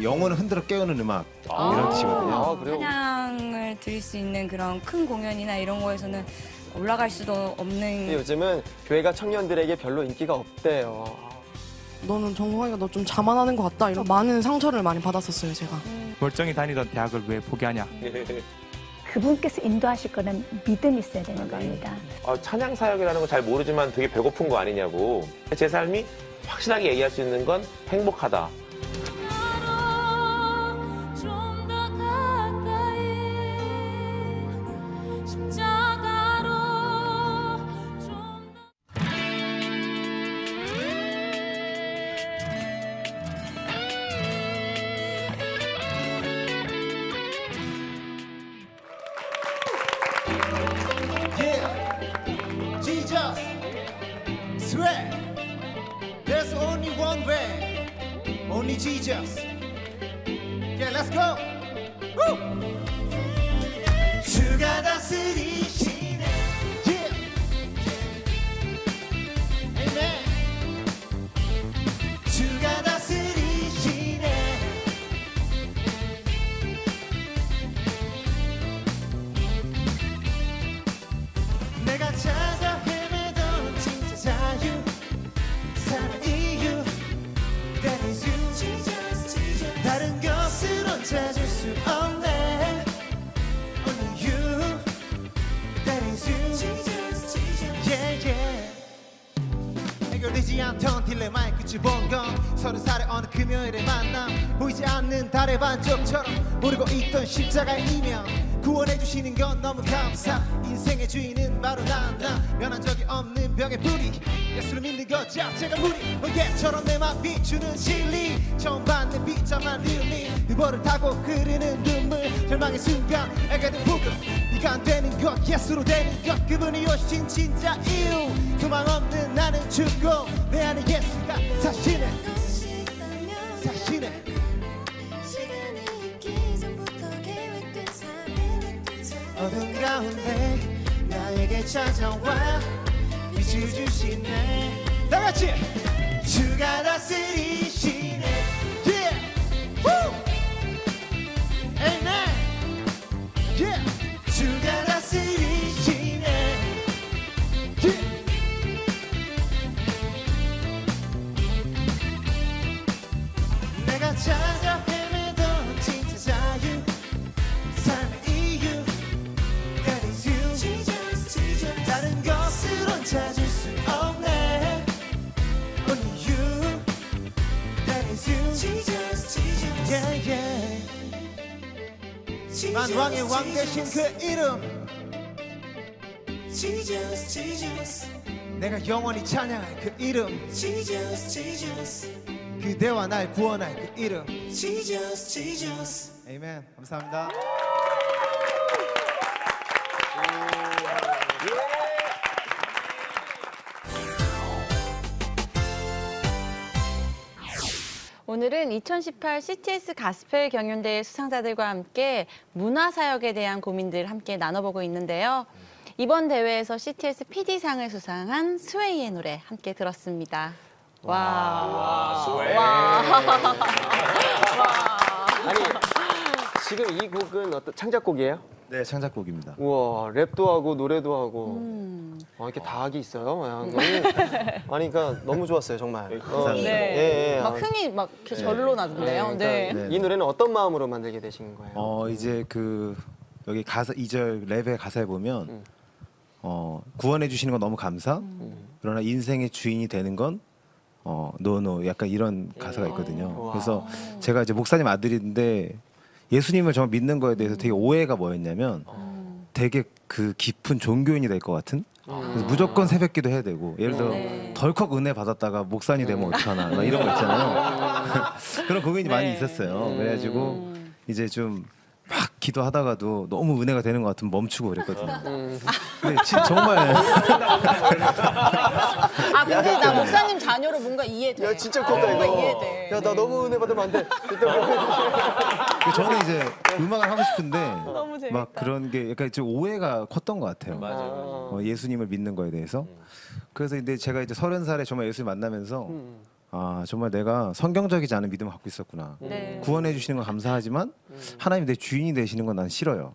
영혼을 흔들어 깨우는 음악 이런 뜻이거든요. 그래요? 찬양을 드릴 수 있는 그런 큰 공연이나 이런 거에서는 올라갈 수도 없는. 요즘은 교회가 청년들에게 별로 인기가 없대요. 너는 정성이가 너 좀 자만하는 것 같다. 이런 많은 상처를 많이 받았었어요, 제가. 멀쩡히 다니던 대학을 왜 포기하냐. 그분께서 인도하실 거는 믿음이 있어야 되는 겁니다. 찬양 사역이라는 건 잘 모르지만 되게 배고픈 거 아니냐고. 제 삶이 확실하게 얘기할 수 있는 건 행복하다. Jesus, swear, there's only one way, only Jesus. Yeah, let's go. Woo! 주가 다스리시네. Yeah. Amen. 주가 다스리시네. 내가 찾아 헤매던 진짜 자유 사는 이유 That is you Jesus. 다른 것으론 찾을 수 없네 Only you That is you Jesus. Yeah, yeah. 해결되지 않던 딜레마의 끝을 본 건 30살의 어느 금요일의 만남 보이지 않는 달의 반쪽처럼 모르고 있던 십자가의 이명 구원해 주시는 건 너무 감사 인생의 주인은 바로 나 변한 적이 없는 벽의 뿌리 예수를 믿는 것 자체가 무리 번개처럼 내 맘 비추는 진리 처음 받는 비참한 리얼리 유보를 타고 흐르는 눈물 절망의 순간 알게 된 복음 네가 안 되는 것 예수로 되는 것 그분이 오신 진짜 이유 소망 없는 나는 죽고 내 안에 예수가 사시네 사시네 어둠 가운데 나에게 찾아와 빛을 주시네 다 같이 주가 다스리시네 Yeah Woo Amen Yeah 주가 다스리시네 Yeah 내가 찾아 헤매던 진짜 자유 삶의 이유 That is you Jesus. 다른 것으론 찾을 수 없네 Only you That is you Jesus. Yeah, yeah. 만왕의 왕 대신 그 이름 Jesus, Jesus. 내가 영원히 찬양할 그 이름 Jesus, Jesus. 그대와 날 구원할 그 이름 Jesus, Jesus. 아멘. 감사합니다. 오늘은 2018 CTS 가스펠 경연대회 수상자들과 함께 문화사역에 대한 고민들 함께 나눠보고 있는데요. 이번 대회에서 CTS PD상을 수상한 스웨이의 노래 함께 들었습니다. 와, 스웨이. 와. 아니, 지금 이 곡은 어떤 창작곡이에요? 네, 창작곡입니다. 우와, 랩도 하고 노래도 하고 이렇게 다 하기 있어요. 너무, 아니, 그러니까 너무 좋았어요, 정말. 감사합니다. 네. 예, 예. 막 흥이 막 이렇게 절로 나던데요. 네. 네. 이 노래는 어떤 마음으로 만들게 되신 거예요? 이제 그 여기 가사 2절 랩의 가사에 보면 구원해 주시는 건 너무 감사. 그러나 인생의 주인이 되는 건 노노 약간 이런 가사가 있거든요. 그래서 제가 이제 목사님 아들인데 예수님을 정말 믿는 거에 대해서 되게 오해가 뭐였냐면 되게 그 깊은 종교인이 될 것 같은 그래서 무조건 새벽기도 해야 되고 예를 들어 덜컥 은혜 받았다가 목사님 되면 어떡하나 막 이런 거 있잖아요. 그런 고민이 많이 있었어요. 그래가지고 이제 좀 막 기도하다가도 너무 은혜가 되는 것 같으면 멈추고 그랬거든요. 근데 정말 아 근데 나 목사님 자녀로 뭔가 이해돼. 야, 진짜 컸다, 뭔가 이거. 이해돼. 야, 나 너무 은혜 받으면 안 돼. 저는 이제 음악을 하고 싶은데 너무 재밌다. 막 그런 게 약간 좀 오해가 컸던 것 같아요. 맞아요. 예수님을 믿는 거에 대해서. 그래서 근데 제가 이제 30살에 정말 예수님 만나면서 아 정말 내가 성경적이지 않은 믿음을 갖고 있었구나. 네. 구원해 주시는 건 감사하지만 하나님 내 주인이 되시는 건 난 싫어요.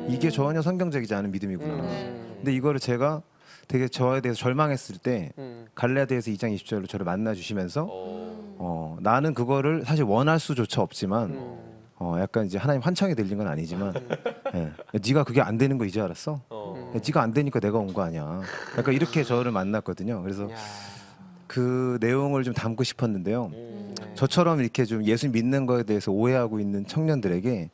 이게 전혀 성경적이지 않은 믿음이구나. 근데 이거를 제가 되게 저에 대해서 절망했을 때 갈라디아서 2장 20절로 저를 만나 주시면서 나는 그거를 사실 원할 수조차 없지만 약간 이제 하나님 환청이 들린 건 아니지만 예, 네가 그게 안 되는 거 이제 알았어? 야, 네가 안 되니까 내가 온 거 아니야. 약간 이렇게 저를 만났거든요. 그래서 그 내용을 좀 담고 싶었는데요. 저처럼 이렇게 좀 예수 믿는 거에 대해서 오해하고 있는 청년들에게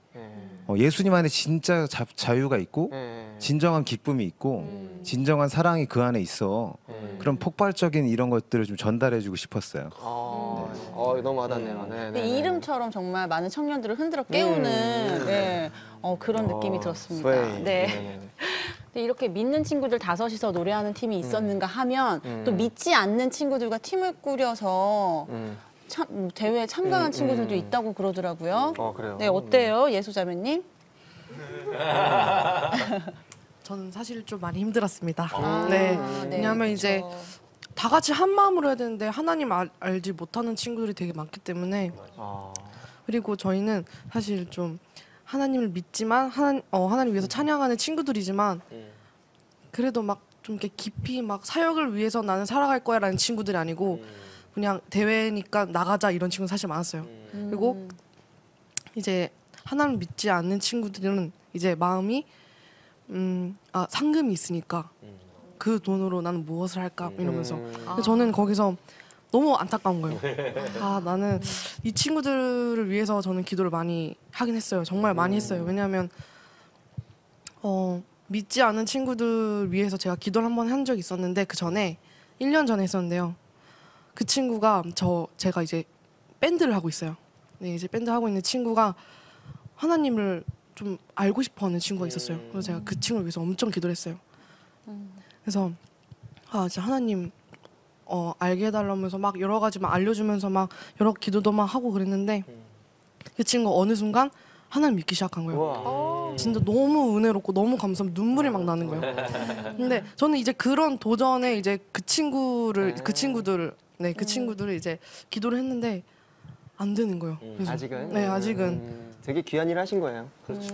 예수님 안에 진짜 자유가 있고 진정한 기쁨이 있고 진정한 사랑이 그 안에 있어. 그런 폭발적인 이런 것들을 좀 전달해주고 싶었어요. 너무 와닿네요. 네, 이름처럼 정말 많은 청년들을 흔들어 깨우는 네, 그런 느낌이 들었습니다. 네. 근데 이렇게 믿는 친구들 다섯이서 노래하는 팀이 있었는가 하면 또 믿지 않는 친구들과 팀을 꾸려서 대회에 참가한 친구들도 있다고 그러더라고요. 그래요? 네, 어때요, 예수자매님? 저는 사실 좀 많이 힘들었습니다. 네, 왜냐하면 이제 다 같이 한 마음으로 해야 되는데 하나님 알지 못하는 친구들이 되게 많기 때문에 그리고 저희는 사실 좀 하나님을 믿지만 하나님 위해서 찬양하는 친구들이지만 그래도 막 좀 이렇게 깊이 막 사역을 위해서 나는 살아갈 거야라는 친구들이 아니고 그냥 대회니까 나가자 이런 친구 사실 많았어요. 그리고 이제 하나님 믿지 않는 친구들은 이제 마음이 상금이 있으니까 그 돈으로 나는 무엇을 할까 이러면서 근데 저는 거기서 너무 안타까운 거예요. 나는 이 친구들을 위해서 저는 기도를 많이 하긴 했어요. 정말 많이 했어요. 왜냐하면 믿지 않은 친구들 위해서 제가 기도를 한번 한 적이 있었는데 그 전에 1년 전에 했었는데요. 그 친구가 제가 이제 밴드를 하고 있어요. 네, 이제 밴드 하고 있는 친구가 하나님을 좀 알고 싶어하는 친구가 있었어요. 그래서 제가 그 친구를 위해서 엄청 기도를 했어요. 그래서 진짜 하나님 알게 해달라면서 막 여러 가지 막 알려주면서 막 여러 기도도 막 하고 그랬는데 그 친구가 어느 순간 하나님 믿기 시작한 거예요. 진짜 너무 은혜롭고 너무 감사하면 눈물이 막 나는 거예요. 근데 저는 이제 그런 도전에 이제 그 친구들을 이제 기도를 했는데 안 되는 거예요. 그래서 아직은? 네, 아직은. 되게 귀한 일을 하신 거예요.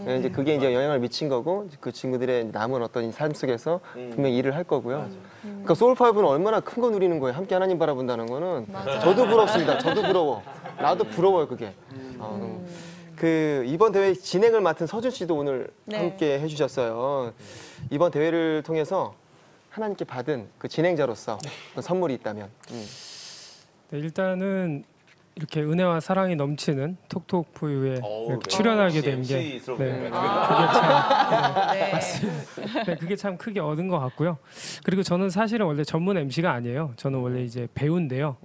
네, 이제 그게 이제 영향을 미친 거고 그 친구들의 남은 어떤 삶 속에서 분명히 일을 할 거고요. 그러니까 소울5는 얼마나 큰 거 누리는 거예요. 함께 하나님 바라본다는 거는 저도 부럽습니다. 저도 부러워. 나도 부러워요 그게. 그 이번 대회 진행을 맡은 서준 씨도 오늘 함께 해주셨어요. 이번 대회를 통해서 하나님께 받은 그 진행자로서 선물이 있다면. 네, 일단은 이렇게 은혜와 사랑이 넘치는 톡톡부유에 출연하게 된 게 그게 참 크게 얻은 것 같고요. 그리고 저는 사실은 원래 전문 MC가 아니에요. 저는 원래 이제 배우인데요.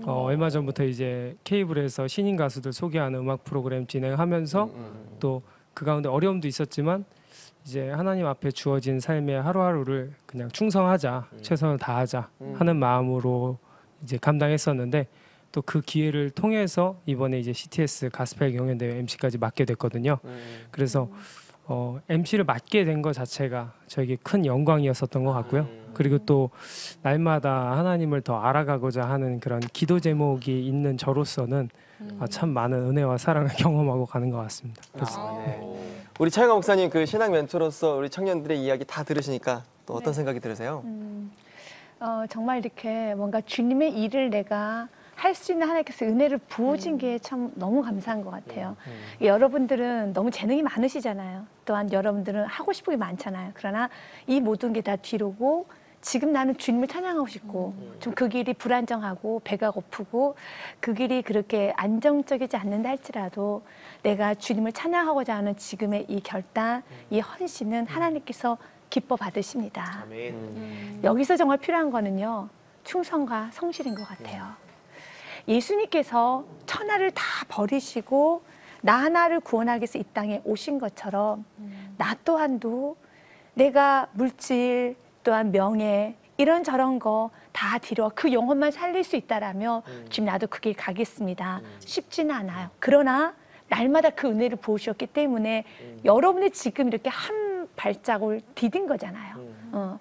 얼마 전부터 이제 케이블에서 신인 가수들 소개하는 음악 프로그램 진행하면서 또 그 가운데 어려움도 있었지만 이제 하나님 앞에 주어진 삶의 하루하루를 그냥 충성하자, 최선을 다하자 하는 마음으로 이제 감당했었는데 또 그 기회를 통해서 이번에 이제 CTS 가스펠 경연대회 MC까지 맡게 됐거든요. 그래서 MC를 맡게 된 것 자체가 저에게 큰 영광이었었던 것 같고요. 그리고 또 날마다 하나님을 더 알아가고자 하는 그런 기도 제목이 있는 저로서는 참 많은 은혜와 사랑을 경험하고 가는 것 같습니다. 우리 차영아 목사님 그 신앙 멘토로서 우리 청년들의 이야기 다 들으시니까 또 어떤 생각이 들으세요? 정말 이렇게 뭔가 주님의 일을 내가 할 수 있는 하나님께서 은혜를 부어준 게 참 너무 감사한 것 같아요. 여러분들은 너무 재능이 많으시잖아요. 또한 여러분들은 하고 싶은 게 많잖아요. 그러나 이 모든 게 다 뒤로고 지금 나는 주님을 찬양하고 싶고 좀 그 길이 불안정하고 배가 고프고 그 길이 그렇게 안정적이지 않는다 할지라도 내가 주님을 찬양하고자 하는 지금의 이 결단, 이 헌신은 하나님께서 기뻐 받으십니다. 여기서 정말 필요한 거는요. 충성과 성실인 것 같아요. 예수님께서 천하를 다 버리시고 나 하나를 구원하기 위해서 이 땅에 오신 것처럼 나 또한도 내가 물질 또한 명예 이런저런 거 다 뒤로 그 영혼만 살릴 수 있다라면 지금 나도 그 길 가겠습니다. 쉽지는 않아요. 그러나 날마다 그 은혜를 부으셨기 때문에 여러분이 지금 이렇게 한 발자국을 디딘 거잖아요.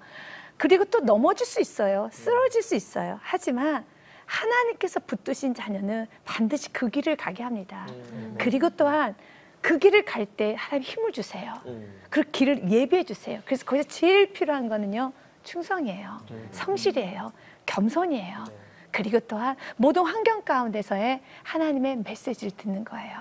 그리고 또 넘어질 수 있어요. 쓰러질 수 있어요. 하지만 하나님께서 붙드신 자녀는 반드시 그 길을 가게 합니다. 그리고 또한 그 길을 갈 때 하나님 힘을 주세요. 그 길을 예비해 주세요. 그래서 거기서 제일 필요한 거는요, 충성이에요. 성실이에요. 겸손이에요. 그리고 또한 모든 환경 가운데서의 하나님의 메시지를 듣는 거예요.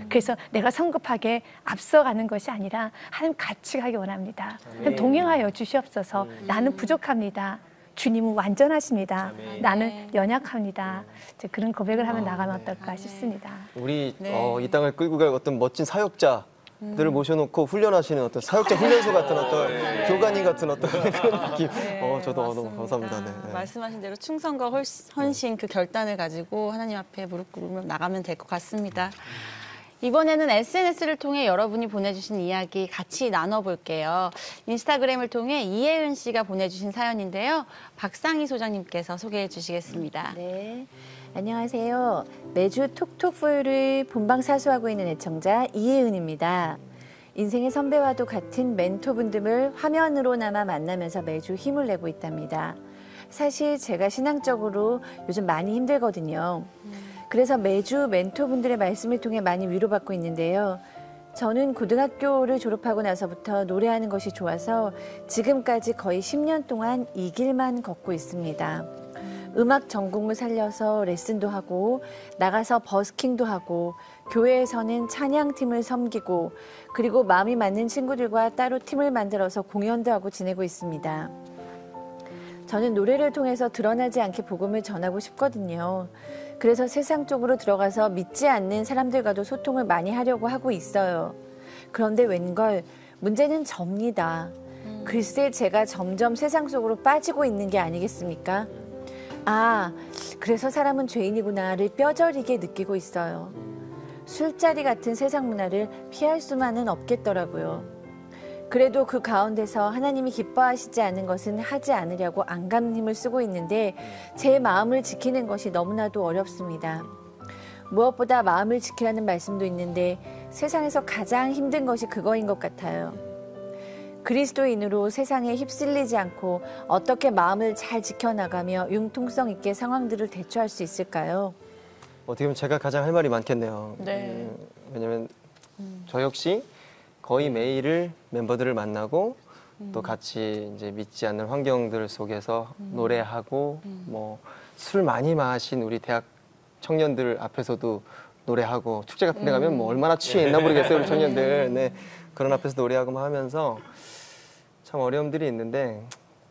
그래서 내가 성급하게 앞서가는 것이 아니라 하나님 같이 가기 원합니다. 동행하여 주시옵소서. 나는 부족합니다. 주님은 완전하십니다. 나는 연약합니다. 이제 그런 고백을 하면 나가면 어떨까 싶습니다. 우리 이 땅을 끌고 갈 어떤 멋진 사역자들을 모셔놓고 훈련하시는 어떤 사역자 훈련소 같은 어떤 교관님 같은 어떤 그런 느낌. 저도 너무 감사합니다. 네. 말씀하신 대로 충성과 헌신 그 결단을 가지고 하나님 앞에 무릎 꿇으며 나가면 될 것 같습니다. 이번에는 SNS를 통해 여러분이 보내주신 이야기 같이 나눠볼게요. 인스타그램을 통해 이혜은 씨가 보내주신 사연인데요. 박상희 소장님께서 소개해 주시겠습니다. 네, 안녕하세요. 매주 톡톡포유를 본방사수하고 있는 애청자 이혜은입니다. 인생의 선배와도 같은 멘토분들을 화면으로나마 만나면서 매주 힘을 내고 있답니다. 사실 제가 신앙적으로 요즘 많이 힘들거든요. 그래서 매주 멘토분들의 말씀을 통해 많이 위로받고 있는데요. 저는 고등학교를 졸업하고 나서부터 노래하는 것이 좋아서 지금까지 거의 10년 동안 이 길만 걷고 있습니다. 음악 전공을 살려서 레슨도 하고 나가서 버스킹도 하고 교회에서는 찬양팀을 섬기고 그리고 마음이 맞는 친구들과 따로 팀을 만들어서 공연도 하고 지내고 있습니다. 저는 노래를 통해서 드러나지 않게 복음을 전하고 싶거든요. 그래서 세상 쪽으로 들어가서 믿지 않는 사람들과도 소통을 많이 하려고 하고 있어요. 그런데 웬걸 문제는 접니다. 글쎄 제가 점점 세상 속으로 빠지고 있는 게 아니겠습니까? 아, 그래서 사람은 죄인이구나를 뼈저리게 느끼고 있어요. 술자리 같은 세상 문화를 피할 수만은 없겠더라고요. 그래도 그 가운데서 하나님이 기뻐하시지 않는 것은 하지 않으려고 안간 힘을 쓰고 있는데 제 마음을 지키는 것이 너무나도 어렵습니다. 무엇보다 마음을 지키라는 말씀도 있는데 세상에서 가장 힘든 것이 그거인 것 같아요. 그리스도인으로 세상에 휩쓸리지 않고 어떻게 마음을 잘 지켜나가며 융통성 있게 상황들을 대처할 수 있을까요? 어떻게 보면 제가 가장 할 말이 많겠네요. 네. 왜냐면 저 역시 거의 매일을 멤버들을 만나고 또 같이 이제 믿지 않는 환경들 속에서 노래하고 뭐 술 많이 마신 우리 대학 청년들 앞에서도 노래하고 축제 같은 데 가면 뭐 얼마나 취해 있나 모르겠어요, 우리 청년들. 네. 그런 앞에서 노래하고 막 하면서 참 어려움들이 있는데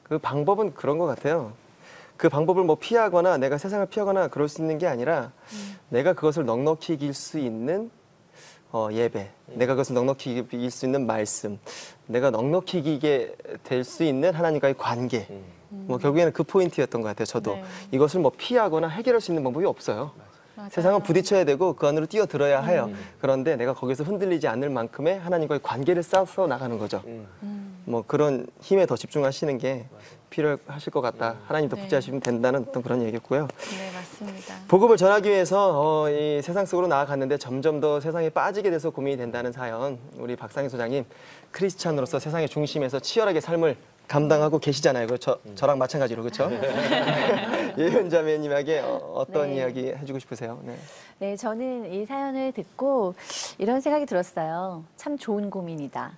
그 방법은 그런 것 같아요. 그 방법을 뭐 피하거나 내가 세상을 피하거나 그럴 수 있는 게 아니라 내가 그것을 넉넉히 이길 수 있는 예배, 내가 그것을 넉넉히 이길 수 있는 말씀, 내가 넉넉히 이기게 될 수 있는 하나님과의 관계. 뭐 결국에는 그 포인트였던 것 같아요. 저도 네. 이것을 뭐 피하거나 해결할 수 있는 방법이 없어요. 맞아요. 세상은 부딪혀야 되고 그 안으로 뛰어들어야 해요. 그런데 내가 거기서 흔들리지 않을 만큼의 하나님과의 관계를 쌓아서 나가는 거죠. 뭐 그런 힘에 더 집중하시는 게 필요하실 것 같다. 하나님 더 붙잡으시면 된다는 어떤 그런 얘기였고요. 네, 맞습니다. 복음을 전하기 위해서 이 세상 속으로 나아갔는데 점점 더 세상에 빠지게 돼서 고민이 된다는 사연. 우리 박상희 소장님, 크리스찬으로서 세상의 중심에서 치열하게 삶을 감당하고 계시잖아요. 저랑 마찬가지로 그렇죠? 예은 자매님에게 어떤 이야기 해주고 싶으세요? 네. 네, 저는 이 사연을 듣고 이런 생각이 들었어요. 참 좋은 고민이다.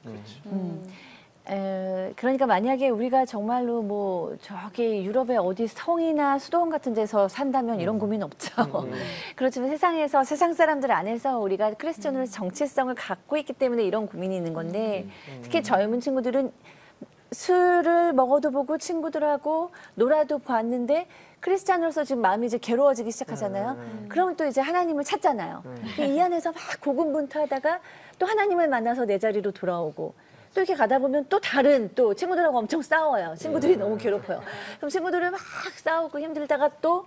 그러니까 만약에 우리가 정말로 뭐 저기 유럽의 어디 성이나 수도원 같은 데서 산다면 이런 고민 없죠. 그렇지만 세상에서 세상 사람들 안에서 우리가 크리스천으로 정체성을 갖고 있기 때문에 이런 고민이 있는 건데 특히 젊은 친구들은 술을 먹어도 보고 친구들하고 놀아도 봤는데 크리스찬으로서 지금 마음이 이제 괴로워지기 시작하잖아요. 그러면 또 이제 하나님을 찾잖아요. 이 안에서 막 고군분투하다가 또 하나님을 만나서 내 자리로 돌아오고 또 이렇게 가다 보면 또 다른 또 친구들하고 엄청 싸워요. 친구들이 너무 괴롭혀요. 그럼 친구들을 막 싸우고 힘들다가 또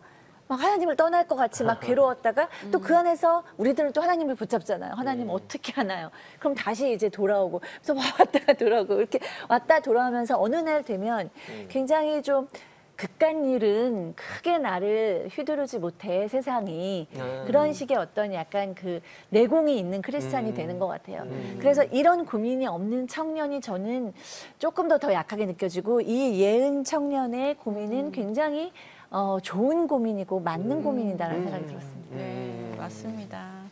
막 하나님을 떠날 것 같이 막 괴로웠다가 또 그 안에서 우리들은 또 하나님을 붙잡잖아요. 하나님 어떻게 하나요? 그럼 다시 이제 돌아오고 그래서 왔다가 돌아오고 이렇게 왔다 돌아오면서 어느 날 되면 굉장히 좀 그깟 일은 크게 나를 휘두르지 못해 세상이 그런 식의 어떤 약간 그 내공이 있는 크리스찬이 되는 것 같아요. 그래서 이런 고민이 없는 청년이 저는 조금 더 약하게 느껴지고 이 예은 청년의 고민은 굉장히 좋은 고민이고 맞는 고민이다라는 생각이 들었습니다. 네, 맞습니다.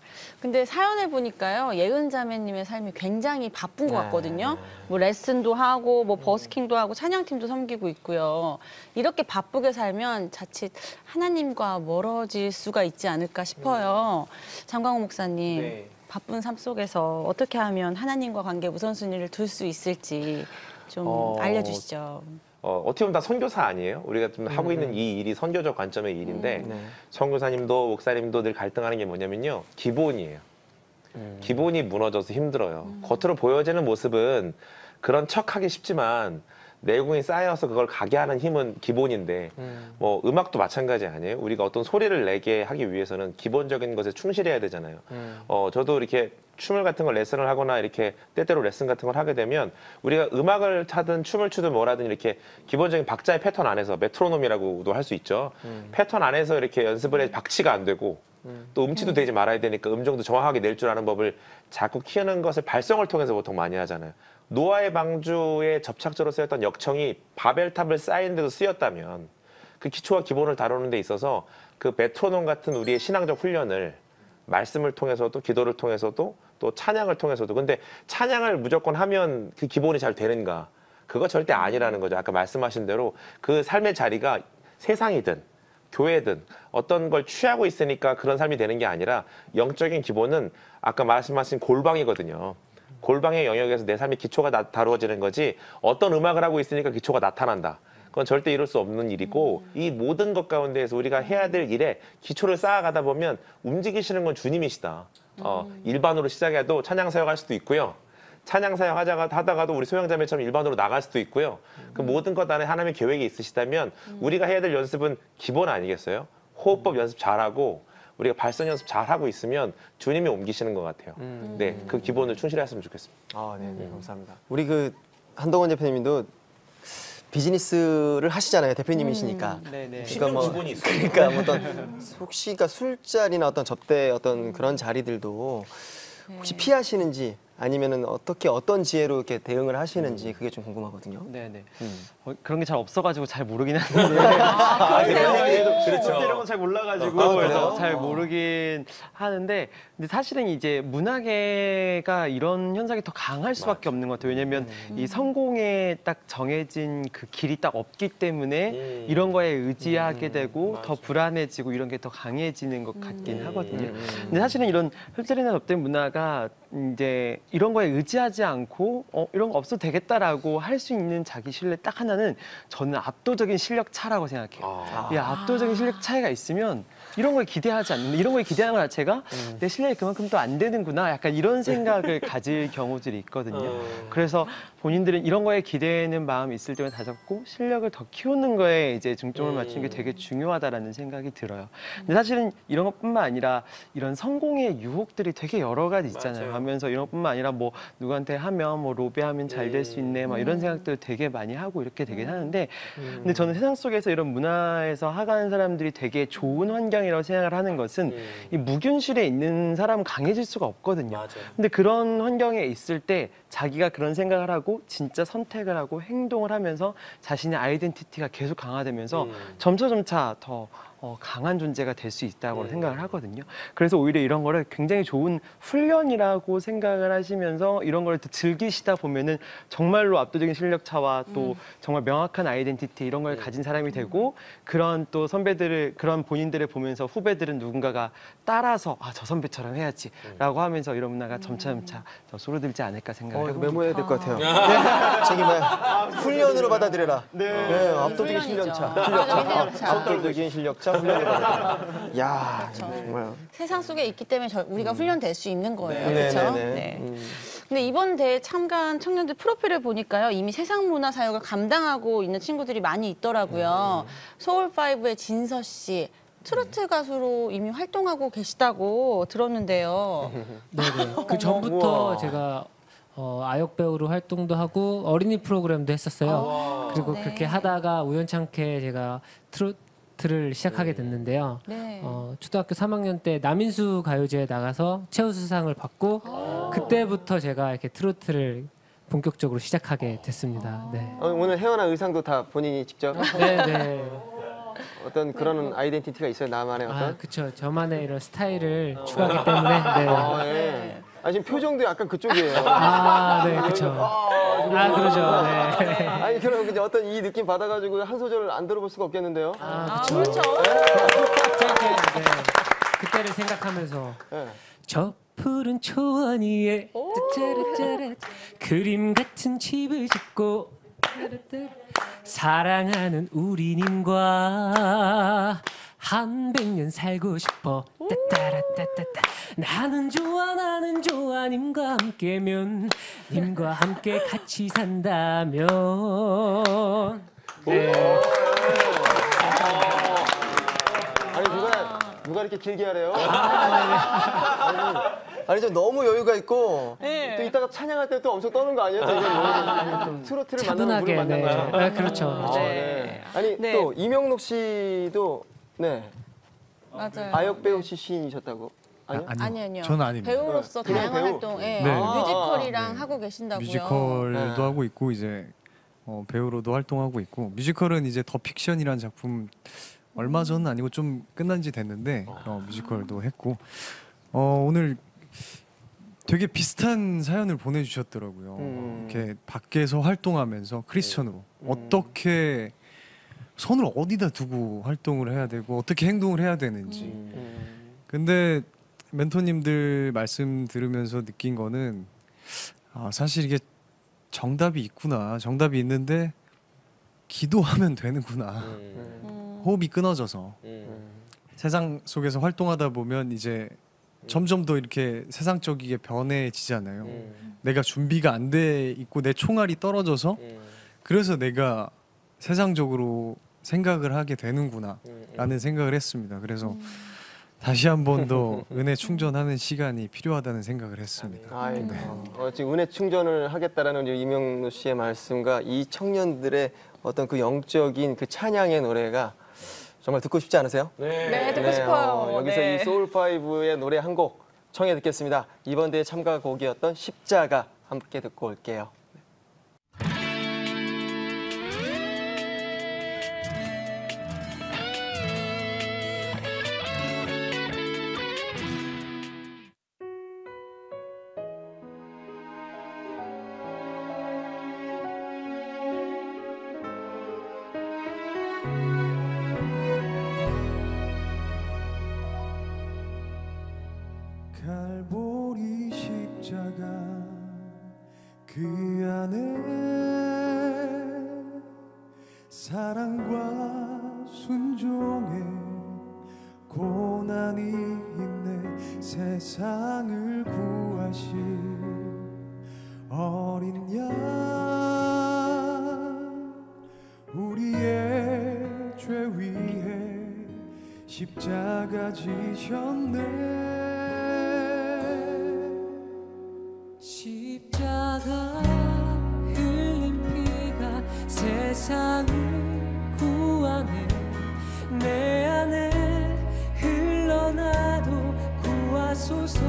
근데 사연을 보니까요, 예은 자매님의 삶이 굉장히 바쁜 것 같거든요. 뭐 레슨도 하고, 뭐 버스킹도 하고, 찬양팀도 섬기고 있고요. 이렇게 바쁘게 살면 자칫 하나님과 멀어질 수가 있지 않을까 싶어요. 장광호 목사님, 네. 바쁜 삶 속에서 어떻게 하면 하나님과 관계 우선순위를 둘 수 있을지 좀 알려주시죠. 어떻게 보면 다 선교사 아니에요? 우리가 좀 하고 있는 이 일이 선교적 관점의 일인데 네. 선교사님도 목사님도 늘 갈등하는 게 뭐냐면요. 기본이에요. 기본이 무너져서 힘들어요. 겉으로 보여지는 모습은 그런 척하기 쉽지만 내공이 쌓여서 그걸 가게 하는 힘은 기본인데 뭐 음악도 마찬가지 아니에요? 우리가 어떤 소리를 내게 하기 위해서는 기본적인 것에 충실해야 되잖아요. 저도 이렇게 춤을 같은 걸 레슨을 하거나 이렇게 때때로 레슨 같은 걸 하게 되면 우리가 음악을 타든 춤을 추든 뭐라든 이렇게 기본적인 박자의 패턴 안에서 메트로놈이라고도 할 수 있죠. 패턴 안에서 이렇게 연습을 해 박치가 안 되고 또 음치도 되지 말아야 되니까 음정도 정확하게 낼 줄 아는 법을 자꾸 키우는 것을 발성을 통해서 보통 많이 하잖아요. 노아의 방주의 접착제로 쓰였던 역청이 바벨탑을 쌓이는데도 쓰였다면 그 기초와 기본을 다루는 데 있어서 그 메트로놈 같은 우리의 신앙적 훈련을 말씀을 통해서도 기도를 통해서도 또 찬양을 통해서도 근데 찬양을 무조건 하면 그 기본이 잘 되는가? 그거 절대 아니라는 거죠. 아까 말씀하신 대로 그 삶의 자리가 세상이든 교회든 어떤 걸 취하고 있으니까 그런 삶이 되는 게 아니라 영적인 기본은 아까 말씀하신 골방이거든요. 골방의 영역에서 내 삶의 기초가 다루어지는 거지 어떤 음악을 하고 있으니까 기초가 나타난다. 그건 절대 이룰 수 없는 일이고 이 모든 것 가운데에서 우리가 해야 될 일에 기초를 쌓아가다 보면 움직이시는 건 주님이시다. 일반으로 시작해도 찬양 사역할 수도 있고요. 찬양 사역 하다가도 우리 소영자매처럼 일반으로 나갈 수도 있고요. 그 모든 것 안에 하나님의 계획이 있으시다면 우리가 해야 될 연습은 기본 아니겠어요? 호흡법 연습 잘하고 우리가 발성 연습 잘하고 있으면 주님이 옮기시는 것 같아요. 네, 그 기본을 충실했으면 좋겠습니다. 아, 네, 감사합니다. 우리 그 한동원 대표님도 비즈니스를 하시잖아요, 대표님이시니까. 네네. 그러니까 기본이 있어요. 그러니까 뭐 어떤 혹시 그러니까 술자리나 어떤 접대 어떤 그런 자리들도 혹시 피하시는지 아니면은 어떻게 어떤 지혜로 이렇게 대응을 하시는지 그게 좀 궁금하거든요. 네네. 그런 게 잘 없어가지고 잘 모르긴 하는데. 그렇죠. 이런 건 잘 몰라가지고 그래서 잘 모르긴 하는데, 근데 사실은 이제 문화계가 이런 현상이 더 강할 수밖에 없는 것 같아요. 왜냐하면 이 성공에 딱 정해진 그 길이 딱 없기 때문에 이런 거에 의지하게 되고 더 불안해지고 이런 게 더 강해지는 것 같긴 하거든요. 근데 사실은 이런 술자리나 접대 문화가 이제 이런 거에 의지하지 않고 이런 거 없어도 되겠다라고 할 수 있는 자기 신뢰 딱 하나는 저는 압도적인 실력 차라고 생각해요. 이 압도적인 실력 차이가 있으면 이런 거에 기대하지 않는데 이런 거에 기대하는 것 자체가 내 실력이 그만큼 또 안 되는구나 약간 이런 생각을 가질 경우들이 있거든요. 그래서 본인들은 이런 거에 기대는 마음이 있을 때만 다잡고 실력을 더 키우는 거에 이제 중점을 맞추는 게 되게 중요하다라는 생각이 들어요. 근데 사실은 이런 것뿐만 아니라 이런 성공의 유혹들이 되게 여러 가지 있잖아요. 하면서 이런 것뿐만 아니라 뭐 누구한테 하면 뭐 로비하면 잘 될 수 있네 막 이런 생각들 되게 많이 하고 이렇게 되긴 하는데, 근데 저는 세상 속에서 이런 문화에서 하가는 사람들이 되게 좋은 환경이라고 생각을 하는 것은 이 무균실에 있는 사람은 강해질 수가 없거든요. 근데 그런 환경에 있을 때 자기가 그런 생각을 하고 진짜 선택을 하고 행동을 하면서 자신의 아이덴티티가 계속 강화되면서 점차 더 강한 존재가 될 수 있다고 생각을 하거든요. 그래서 오히려 이런 거를 굉장히 좋은 훈련이라고 생각을 하시면서 이런 걸 더 즐기시다 보면은 정말로 압도적인 실력차와 또 정말 명확한 아이덴티티 이런 걸 가진 사람이 되고, 그런 또 선배들을 그런 본인들을 보면서 후배들은 누군가가 따라서 저 선배처럼 해야지라고 하면서 이런 문화가 점차 더 소로들지 않을까 생각을 해봅니다. 메모해야 될 것 같아요. 저기 훈련으로 받아들여라. 압도적인 실력차. 압도적인 실력차. 야, 정말 세상 속에 있기 때문에 우리가 훈련될 수 있는 거예요. 그렇죠? 네. 근데 이번 대회 참가한 청년들 프로필을 보니까요, 이미 세상 문화 사역을 감당하고 있는 친구들이 많이 있더라고요. 소울5의 진서 씨, 트로트 가수로 이미 활동하고 계시다고 들었는데요. 네네. 그 전부터 제가 아역 배우로 활동도 하고 어린이 프로그램도 했었어요. 그리고 그렇게 하다가 우연찮게 제가 트로트를 시작하게 됐는데요. 초등학교 3학년 때 남인수 가요제에 나가서 최우수상을 받고 그때부터 제가 이렇게 트로트를 본격적으로 시작하게 됐습니다. 네. 오늘 헤어나 의상도 다 본인이 직접? 네네. 어떤 그런 아이덴티티가 있어요? 나만의 어떤? 그렇죠. 저만의 이런 스타일을 추구하기 때문에. 네. 예. 지금 표정도 약간 그쪽이에요. 네, 그렇죠. 그러죠. 네. 아니 그럼 이제 어떤 이 느낌 받아가지고 한 소절을 안 들어볼 수가 없겠는데요? 그렇죠. 그때를 생각하면서 저 푸른 초원 위에 짜라짜라 그림 같은 집을 짓고 사랑하는 우리님과 한 100년 살고 싶어 따따라따따따 나는 좋아 님과 함께면 님과 함께 같이 산다면 네. 아니 누가 이렇게 길게 하래요? 아니 좀 너무 여유가 있고 또 이따가 찬양할 때 또 엄청 떠는 거 아니에요? 좀 트로트를 만나는 분을 만난 거죠. 그렇죠. 아니 또 이명록 씨도 맞아요. 아역 배우 출신이셨다고? 아니요. 저는 아닙니다. 배우로서 다양한 배우? 활동, 네. 뮤지컬이랑 하고 계신다고요. 뮤지컬도 하고 있고 이제 배우로도 활동하고 있고 뮤지컬은 이제 더 픽션이라는 작품 얼마 전 아니고 좀 끝난 지 됐는데 뮤지컬도 했고 오늘 되게 비슷한 사연을 보내주셨더라고요. 이렇게 밖에서 활동하면서 크리스천으로 어떻게 손을 어디다 두고 활동을 해야 되고 어떻게 행동을 해야 되는지. 근데 멘토님들 말씀 들으면서 느낀 거는 사실 이게 정답이 있구나. 정답이 있는데 기도하면 되는구나. 호흡이 끊어져서 세상 속에서 활동하다 보면 이제 점점 더 이렇게 세상적이게 변해지잖아요. 내가 준비가 안 돼 있고 내 총알이 떨어져서 그래서 내가 세상적으로 생각을 하게 되는구나 라는 생각을 했습니다. 그래서 다시 한 번 더 은혜 충전하는 시간이 필요하다는 생각을 했습니다. 지금 은혜 충전을 하겠다라는 이명록 씨의 말씀과 이 청년들의 어떤 그 영적인 그 찬양의 노래가 정말 듣고 싶지 않으세요? 네, 듣고 싶어요. 여기서 이 소울5의 노래 한 곡 청해 듣겠습니다. 이번 대회 참가 곡이었던 십자가 함께 듣고 올게요. 갈보리 십자가 그 안에 사랑과 순종의 고난이 있네. 세상을 구하신 어린 양 우리의 죄 위에 십자가 지셨네. 십자가 흘린 피가 세상을 구하네. 내 안에 흘러나도 구하소서.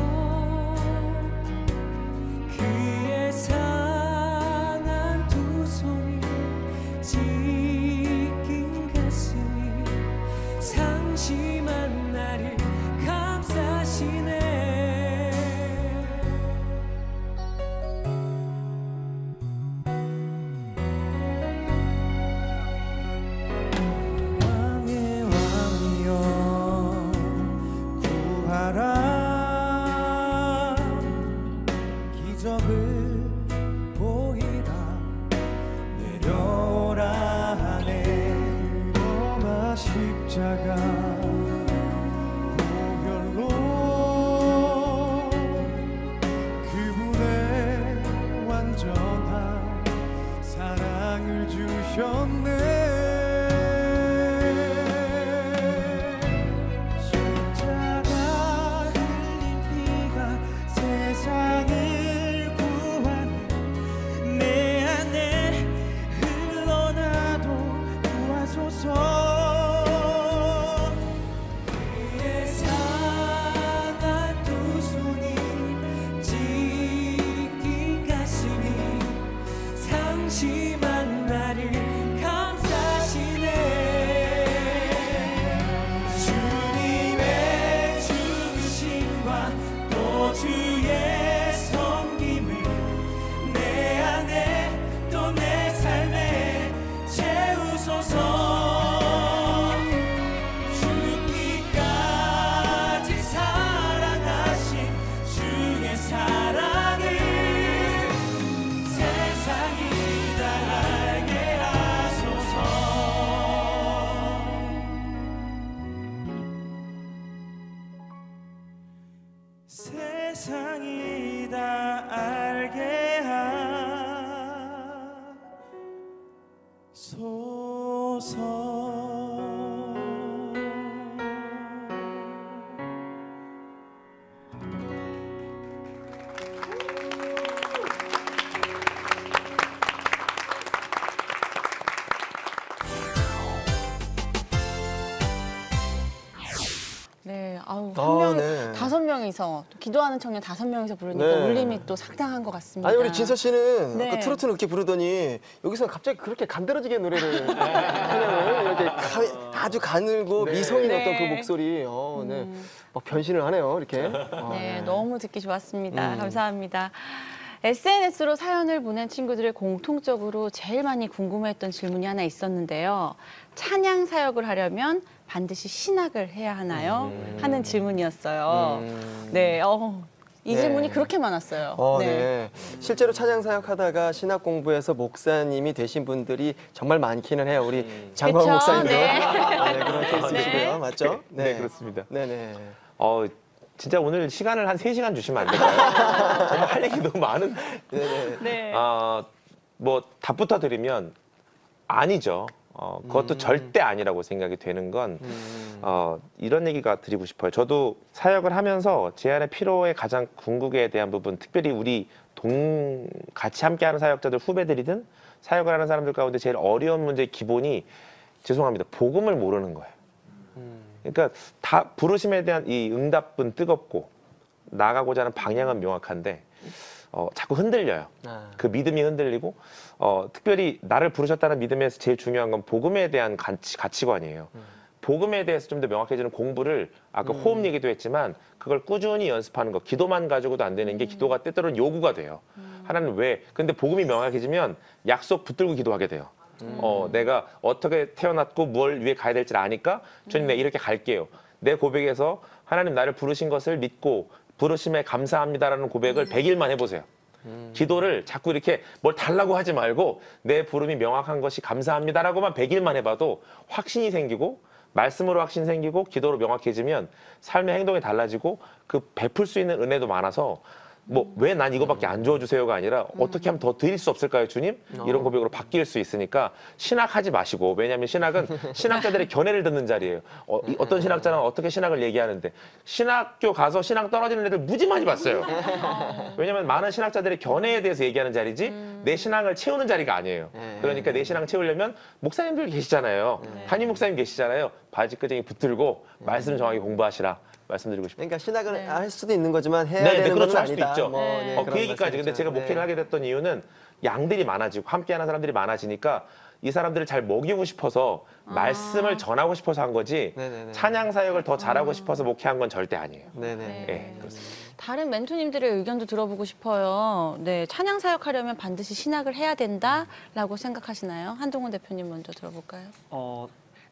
그의 상한 두 손이 찢긴 가슴이 상심한 나를 감싸시네. 십자가 보혈로 그분의 완전한 사랑을 주셨네. 십자가 흘린 피가 세상을 구하네. 내 안에 흘러나도 구하소서. 심한 나를 감싸 네, 아우 아, 한 명, 네. 5명이서 또 기도하는 청년 5명이서 부르니까 네. 울림이 또 상당한 것 같습니다. 아니 우리 진서 씨는 네. 아까 트로트는 그렇게 부르더니 여기서 갑자기 그렇게 감들어지게 노래를 찬양을 이렇게 아주 가늘고 미성인 네. 어떤 그 목소리 네. 막 변신을 하네요 이렇게. 네, 너무 듣기 좋았습니다. 음. 감사합니다. SNS로 사연을 보낸 친구들의 공통적으로 제일 많이 궁금해했던 질문이 하나 있었는데요. 찬양 사역을 하려면 반드시 신학을 해야 하나요? 하는 질문이었어요. 네, 이 네. 질문이 그렇게 많았어요. 네. 실제로 찬양 사역하다가 신학 공부해서 목사님이 되신 분들이 정말 많기는 해요. 우리 장광 그쵸? 목사님도 네. 그런 케이스시고요. 맞죠? 네, 그렇습니다. 네네. 진짜 오늘 시간을 한 3시간 주시면 안 될까요? 정말 할 얘기 너무 많은. 네네. 네. 뭐 답부터 드리면 아니죠. 그것도 절대 아니라고 생각이 되는 건 이런 얘기가 드리고 싶어요. 저도 사역을 하면서 제 안의 피로의 가장 궁극에 대한 부분, 특별히 우리 같이 함께하는 사역자들 후배들이든 사역을 하는 사람들 가운데 제일 어려운 문제의 기본이 죄송합니다. 복음을 모르는 거예요. 그러니까 다 부르심에 대한 이 응답은 뜨겁고 나가고자 하는 방향은 명확한데 자꾸 흔들려요. 그 믿음이 흔들리고 특별히 나를 부르셨다는 믿음에서 제일 중요한 건 복음에 대한 가치관이에요. 복음에 대해서 좀 더 명확해지는 공부를 아까 호흡 얘기도 했지만 그걸 꾸준히 연습하는 거. 기도만 가지고도 안 되는 게 기도가 때때로는 요구가 돼요. 하나는 왜? 근데 복음이 명확해지면 약속 붙들고 기도하게 돼요. 내가 어떻게 태어났고 뭘 위해 가야 될지 아니까 주님 내가 이렇게 갈게요. 내 고백에서 하나님 나를 부르신 것을 믿고 부르심에 감사합니다라는 고백을 100일만 해보세요. 기도를 자꾸 이렇게 뭘 달라고 하지 말고 내 부름이 명확한 것이 감사합니다라고만 100일만 해봐도 확신이 생기고 말씀으로 확신 생기고 기도로 명확해지면 삶의 행동이 달라지고 그 베풀 수 있는 은혜도 많아서 뭐 왜 난 이거밖에 안 주어주세요가 아니라 어떻게 하면 더 드릴 수 없을까요 주님? 이런 고백으로 바뀔 수 있으니까 신학하지 마시고, 왜냐하면 신학은 신학자들의 견해를 듣는 자리예요. 어떤 신학자는 어떻게 신학을 얘기하는데 신학교 가서 신학 떨어지는 애들 무지 많이 봤어요. 왜냐하면 많은 신학자들의 견해에 대해서 얘기하는 자리지 내 신앙을 채우는 자리가 아니에요. 그러니까 내 신앙 채우려면 목사님들 계시잖아요. 담임 목사님 계시잖아요. 바지끄댕이 붙들고 말씀 정확히 공부하시라. 말씀드리고 싶습니다. 그러니까 신학을 할 수도 있는 거지만 해야 되는 그렇죠. 건 할 수도 아니다. 있죠. 뭐, 그 얘기까지. 근데 제가 목회를 하게 됐던 이유는 양들이 많아지고 함께하는 사람들이 많아지니까 이 사람들을 잘 먹이고 싶어서 말씀을 전하고 싶어서 한 거지 찬양 사역을 더 잘하고 싶어서 목회한 건 절대 아니에요. 네, 그렇습니다. 다른 멘토님들의 의견도 들어보고 싶어요. 네, 찬양 사역하려면 반드시 신학을 해야 된다라고 생각하시나요? 한동훈 대표님 먼저 들어볼까요?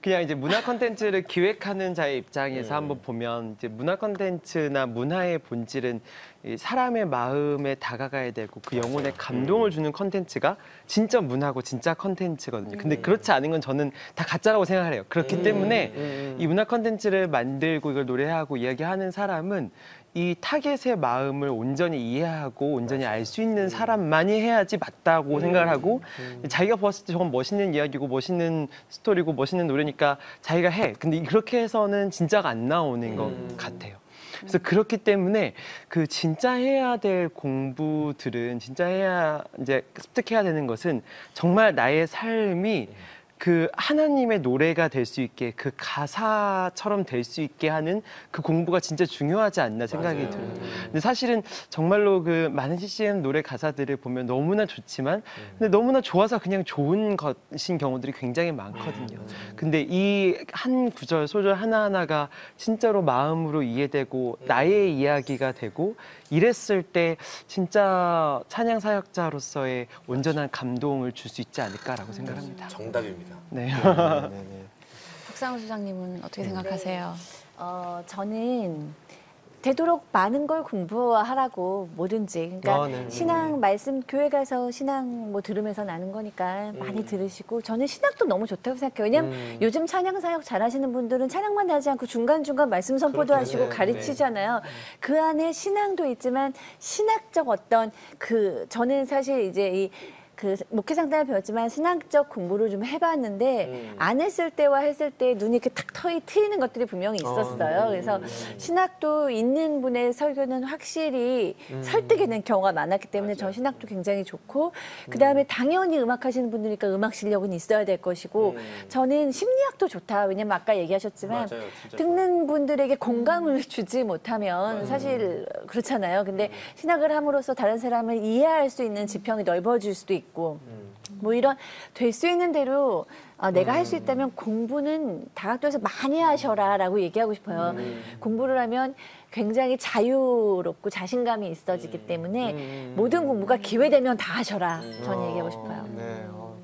그냥 이제 문화 콘텐츠를 기획하는 자의 입장에서 한번 보면 이제 문화 콘텐츠나 문화의 본질은 이 사람의 마음에 다가가야 되고 그 영혼에 감동을 주는 콘텐츠가 진짜 문화고 진짜 콘텐츠거든요. 근데 그렇지 않은 건 저는 다 가짜라고 생각을 해요. 그렇기 때문에 이 문화 콘텐츠를 만들고 이걸 노래하고 이야기하는 사람은 이 타겟의 마음을 온전히 이해하고 온전히 알 수 있는 사람만이 해야지 맞다고 생각을 하고 자기가 봤을 때 저건 멋있는 이야기고 멋있는 스토리고 멋있는 노래니까 자기가 해. 근데 그렇게 해서는 진짜가 안 나오는 것 같아요. 그래서 그렇기 때문에 그 진짜 해야 될 공부들은 진짜 해야 이제 습득해야 되는 것은 정말 나의 삶이 그 하나님의 노래가 될 수 있게 그 가사처럼 될 수 있게 하는 그 공부가 진짜 중요하지 않나 생각이 들어요. 근데 사실은 정말로 그 많은 CCM 노래 가사들을 보면 너무나 좋지만 근데 너무나 좋아서 그냥 좋은 것인 경우들이 굉장히 많거든요. 근데 이 한 구절 소절 하나하나가 진짜로 마음으로 이해되고 나의 이야기가 되고 이랬을 때 진짜 찬양 사역자로서의 온전한 감동을 줄 수 있지 않을까라고 생각합니다. 정답입니다. 네. 박상우 수장님은 어떻게 생각하세요? 저는 되도록 많은 걸 공부하라고 뭐든지. 그러니까 신앙 말씀 교회 가서 신앙 뭐 들으면서 나는 거니까 많이 들으시고 저는 신학도 너무 좋다고 생각해요. 왜냐면 요즘 찬양 사역 잘하시는 분들은 찬양만 하지 않고 중간중간 말씀 선포도 하시고 가르치잖아요. 그 안에 신앙도 있지만 신학적 어떤 저는 사실 이제 이 그 목회 상담을 배웠지만 신학적 공부를 좀 해봤는데 안 했을 때와 했을 때 눈이 이렇게 탁 트이는 것들이 분명히 있었어요. 그래서 신학도 있는 분의 설교는 확실히 설득이 되는 경우가 많았기 때문에 저 신학도 굉장히 좋고 그다음에 당연히 음악 하시는 분들이니까 음악 실력은 있어야 될 것이고 저는 심리학도 좋다. 왜냐면 아까 얘기하셨지만 듣는 분들에게 공감을 주지 못하면 사실 그렇잖아요. 근데 신학을 함으로써 다른 사람을 이해할 수 있는 지평이 넓어질 수도 있고 뭐 이런 될 수 있는 대로 내가 할 수 있다면 공부는 다각도에서 많이 하셔라라고 얘기하고 싶어요. 공부를 하면 굉장히 자유롭고 자신감이 있어지기 때문에 모든 공부가 기회되면 다 하셔라. 저는 얘기하고 싶어요.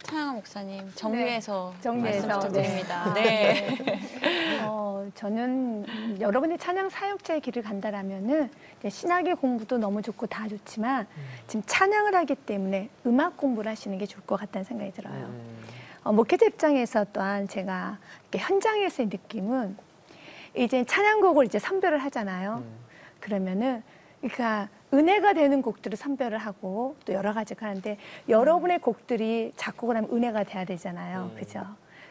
차영아 목사님 정리해서 정리해서 말씀 부탁드립니다. 네. 저는 여러분이 찬양 사역자의 길을 간다라면은 신학의 공부도 너무 좋고 다 좋지만 지금 찬양을 하기 때문에 음악 공부를 하시는 게 좋을 것 같다는 생각이 들어요. 목회자 입장에서 또한 제가 이렇게 현장에서의 느낌은 이제 찬양곡을 이제 선별을 하잖아요. 그러면은 그러니까 은혜가 되는 곡들을 선별을 하고 또 여러 가지가 하는데 여러분의 곡들이 작곡을 하면 은혜가 돼야 되잖아요. 그죠?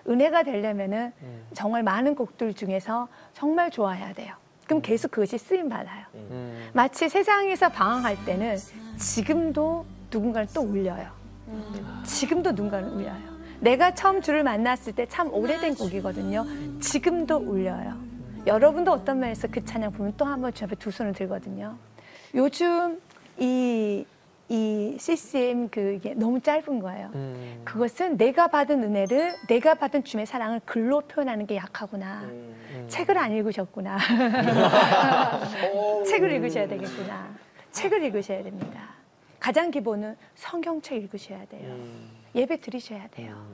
은혜가 되려면은 정말 많은 곡들 중에서 정말 좋아해야 돼요. 그럼 계속 그것이 쓰임 받아요. 마치 세상에서 방황할 때는 지금도 누군가를 또 울려요. 지금도 누군가를 울려요. 내가 처음 주를 만났을 때 참 오래된 곡이거든요. 지금도 울려요. 여러분도 어떤 면에서 그 찬양 부르면 또 한 번 주 앞에 두 손을 들거든요. 요즘 이 CCM 그게 너무 짧은 거예요. 그것은 내가 받은 은혜를, 내가 받은 주의 사랑을 글로 표현하는 게 약하구나. 책을 안 읽으셨구나. 책을 읽으셔야 되겠구나. 책을 읽으셔야 됩니다. 가장 기본은 성경책 읽으셔야 돼요. 예배 드리셔야 돼요.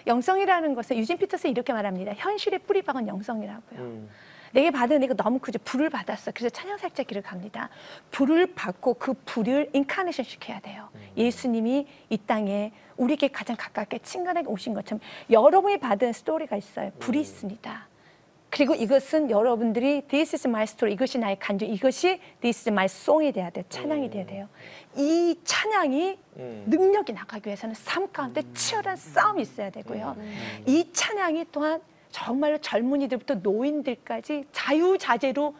영성이라는 것은 유진 피터스 이렇게 말합니다. 현실의 뿌리박은 영성이라고요. 내게 받은 은혜가 너무 크죠. 불을 받았어. 그래서 찬양사역자 길을 갑니다. 불을 받고 그 불을 인카네이션 시켜야 돼요. 예수님이 이 땅에 우리에게 가장 가깝게 친근하게 오신 것처럼 여러분이 받은 스토리가 있어요. 불이 있습니다. 그리고 이것은 여러분들이 This is my story, 이것이 나의 간증, 이것이 This is my song이 돼야 돼요. 찬양이 돼야 돼요. 이 찬양이 능력이 나가기 위해서는 삶 가운데 치열한 싸움이 있어야 되고요. 이 찬양이 또한 정말로 젊은이들부터 노인들까지 자유자재로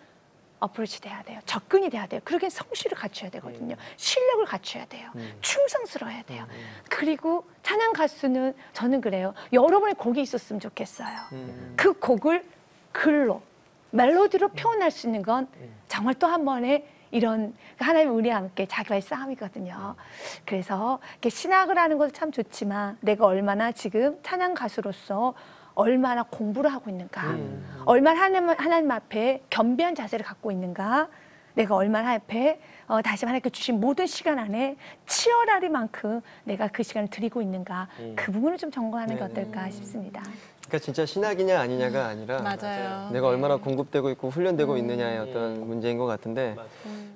어프로치 돼야 돼요. 접근이 돼야 돼요. 그러기엔 성실을 갖춰야 되거든요. 실력을 갖춰야 돼요. 충성스러워야 돼요. 그리고 찬양 가수는 저는 그래요. 여러분의 곡이 있었으면 좋겠어요. 그 곡을 글로, 멜로디로 표현할 수 있는 건 정말 또 한 번의 이런 하나님의 은혜와 함께 자기와의 싸움이거든요. 그래서 이렇게 신학을 하는 것도 참 좋지만 내가 얼마나 지금 찬양 가수로서 얼마나 공부를 하고 있는가, 얼마나 하나님 앞에 겸비한 자세를 갖고 있는가, 내가 얼마나 앞에 다시 하나님께 주신 모든 시간 안에 치열하리만큼 내가 그 시간을 드리고 있는가, 그 부분을 좀 점검하는 게 어떨까 싶습니다. 그러니까 진짜 신학이냐 아니냐가 아니라 맞아요. 내가 얼마나 공급되고 있고 훈련되고 있느냐의 어떤 문제인 것 같은데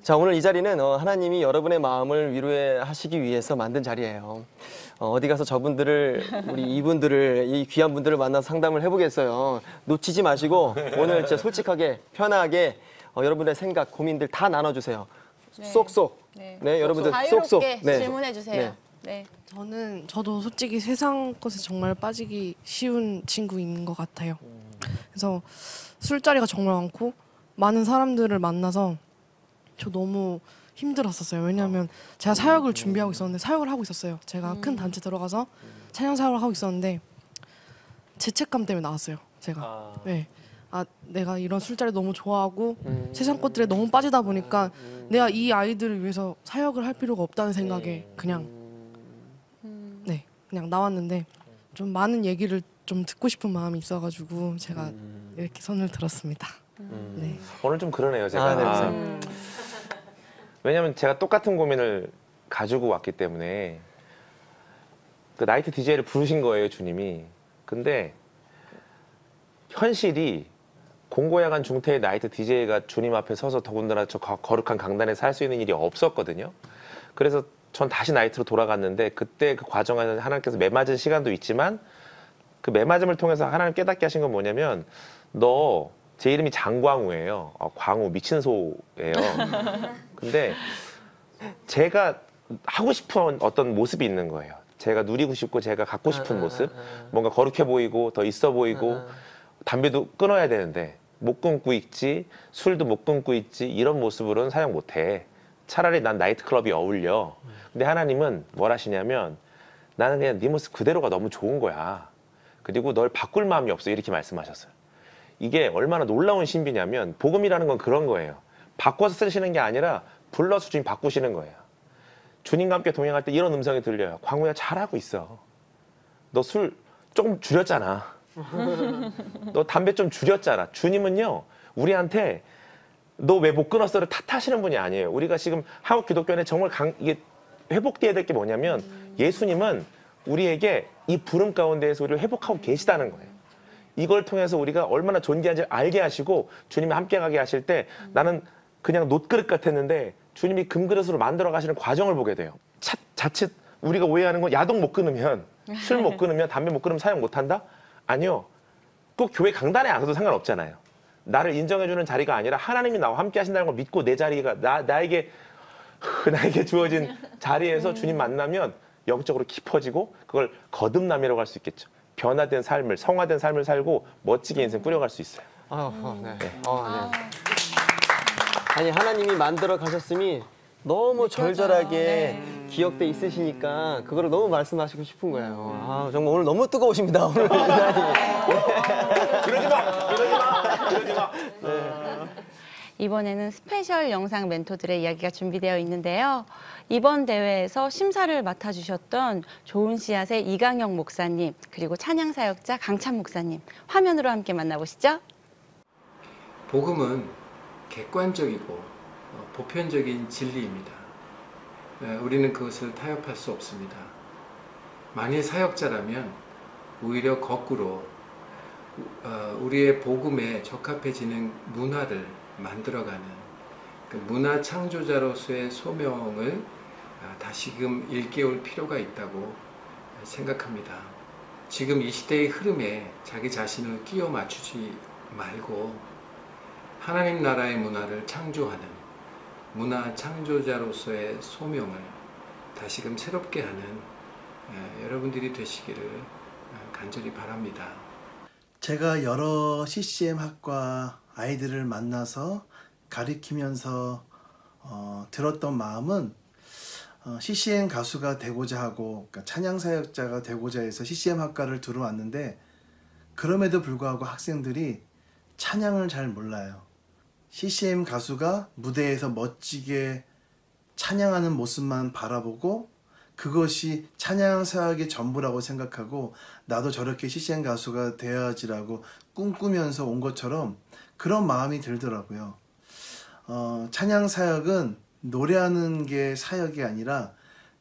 자 오늘 이 자리는 하나님이 여러분의 마음을 위로하시기 위해서 만든 자리예요. 어디 가서 저분들을 우리 이분들을 이 귀한 분들을 만나서 상담을 해보겠어요. 놓치지 마시고 오늘 진짜 솔직하게 편하게 여러분의 생각 고민들 다 나눠주세요. 쏙쏙. 네, 여러분들 쏙쏙. 자유롭게 질문해 주세요. 네. 저도 솔직히 세상 것에 정말 빠지기 쉬운 친구인 것 같아요. 그래서 술자리가 정말 많고 많은 사람들을 만나서 저 너무 힘들었었어요. 왜냐하면 제가 사역을 준비하고 있었는데 사역을 하고 있었어요. 제가 큰 단체 들어가서 찬양 사역을 하고 있었는데 죄책감 때문에 나왔어요. 제가. 네. 내가 이런 술자리 너무 좋아하고 세상 것들에 너무 빠지다 보니까 내가 이 아이들을 위해서 사역을 할 필요가 없다는 생각에 그냥 나왔는데 좀 많은 얘기를 좀 듣고 싶은 마음이 있어가지고 제가 이렇게 손을 들었습니다. 네. 오늘 좀 그러네요, 제가. 왜냐면 제가 똑같은 고민을 가지고 왔기 때문에 그 나이트 DJ를 부르신 거예요, 주님이. 근데 현실이 공고야간 중태의 나이트 DJ가 주님 앞에 서서 더군다나 저 거룩한 강단에서 할 수 있는 일이 없었거든요. 그래서 전 다시 나이트로 돌아갔는데 그때 그 과정에서 하나님께서 매맞은 시간도 있지만 그 매맞음을 통해서 하나님 깨닫게 하신 건 뭐냐면 너 제 이름이 장광우예요. 광우 미친 소예요. 근데 제가 하고 싶은 어떤 모습이 있는 거예요. 제가 누리고 싶고 제가 갖고 싶은 모습, 뭔가 거룩해 보이고 더 있어 보이고 담배도 끊어야 되는데 못 끊고 있지, 술도 못 끊고 있지, 이런 모습으로는 사용 못해. 차라리 난 나이트클럽이 어울려. 근데 하나님은 뭘 하시냐면 나는 그냥 네 모습 그대로가 너무 좋은 거야. 그리고 널 바꿀 마음이 없어, 이렇게 말씀하셨어요. 이게 얼마나 놀라운 신비냐면 복음이라는 건 그런 거예요. 바꿔서 쓰시는 게 아니라 불러서 주님 바꾸시는 거예요. 주님과 함께 동행할 때 이런 음성이 들려요. 광우야, 잘하고 있어. 너 술 조금 줄였잖아. 너 담배 좀 줄였잖아. 주님은요, 우리한테 너 왜 못 끊었어를 탓하시는 분이 아니에요. 우리가 지금 한국 기독교에 정말 이게 회복돼야 될 게 뭐냐면 예수님은 우리에게 이 부름 가운데에서 우리를 회복하고 계시다는 거예요. 이걸 통해서 우리가 얼마나 존귀한지 알게 하시고 주님이 함께 가게 하실 때 나는 그냥 놋그릇 같았는데 주님이 금그릇으로 만들어 가시는 과정을 보게 돼요. 자칫 우리가 오해하는 건 야동 못 끊으면, 술 못 끊으면, 담배 못 끊으면 사용 못 한다? 아니요. 꼭 교회 강단에 안 가도 상관없잖아요. 나를 인정해주는 자리가 아니라 하나님이 나와 함께 하신다는 걸 믿고 내 자리가 나에게 주어진 자리에서 주님 만나면 영적으로 깊어지고 그걸 거듭남이라고 할 수 있겠죠. 변화된 삶을, 성화된 삶을 살고 멋지게 인생 꾸려갈 수 있어요. 네. 아니, 하나님이 만들어 가셨음이 너무 절절하게 기억돼 있으시니까 그거를 너무 말씀하시고 싶은 거예요. 정말 오늘 너무 뜨거우십니다. 오늘 그러지 마. 이번에는 스페셜 영상 멘토들의 이야기가 준비되어 있는데요. 이번 대회에서 심사를 맡아주셨던 좋은 씨앗의 이강영 목사님, 그리고 찬양사역자 강찬 목사님, 화면으로 함께 만나보시죠. 복음은 객관적이고 보편적인 진리입니다. 우리는 그것을 타협할 수 없습니다. 만일 사역자라면 오히려 거꾸로 우리의 복음에 적합해지는 문화를 만들어가는 그 문화 창조자로서의 소명을 다시금 일깨울 필요가 있다고 생각합니다. 지금 이 시대의 흐름에 자기 자신을 끼워 맞추지 말고 하나님 나라의 문화를 창조하는 문화 창조자로서의 소명을 다시금 새롭게 하는 여러분들이 되시기를 간절히 바랍니다. 제가 여러 CCM 학과 아이들을 만나서 가르치면서 들었던 마음은 CCM 가수가 되고자 하고, 그러니까 찬양사역자가 되고자 해서 CCM 학과를 들어왔는데 그럼에도 불구하고 학생들이 찬양을 잘 몰라요. CCM 가수가 무대에서 멋지게 찬양하는 모습만 바라보고 그것이 찬양사역의 전부라고 생각하고 나도 저렇게 CCM 가수가 되어야지라고 꿈꾸면서 온 것처럼 그런 마음이 들더라고요. 찬양사역은 노래하는 게 사역이 아니라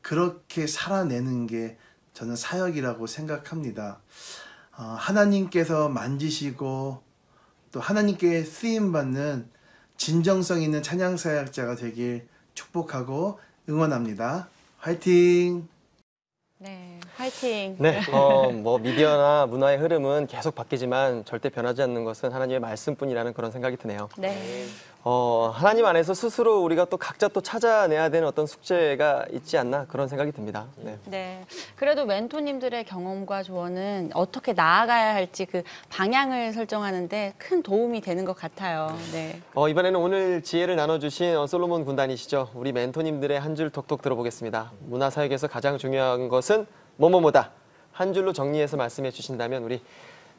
그렇게 살아내는 게 저는 사역이라고 생각합니다. 하나님께서 만지시고 또 하나님께 쓰임받는 진정성 있는 찬양사역자가 되길 축복하고 응원합니다. 화이팅! 네, 화이팅! 네, 뭐 미디어나 문화의 흐름은 계속 바뀌지만 절대 변하지 않는 것은 하나님의 말씀뿐이라는 그런 생각이 드네요. 네. 하나님 안에서 스스로 우리가 또 각자 또 찾아내야 되는 어떤 숙제가 있지 않나 그런 생각이 듭니다. 네. 네. 그래도 멘토님들의 경험과 조언은 어떻게 나아가야 할지 그 방향을 설정하는데 큰 도움이 되는 것 같아요. 네. 이번에는 오늘 지혜를 나눠주신 솔로몬 군단이시죠. 우리 멘토님들의 한 줄 톡톡 들어보겠습니다. 문화사역에서 가장 중요한 것은 뭐뭐뭐다. 한 줄로 정리해서 말씀해 주신다면 우리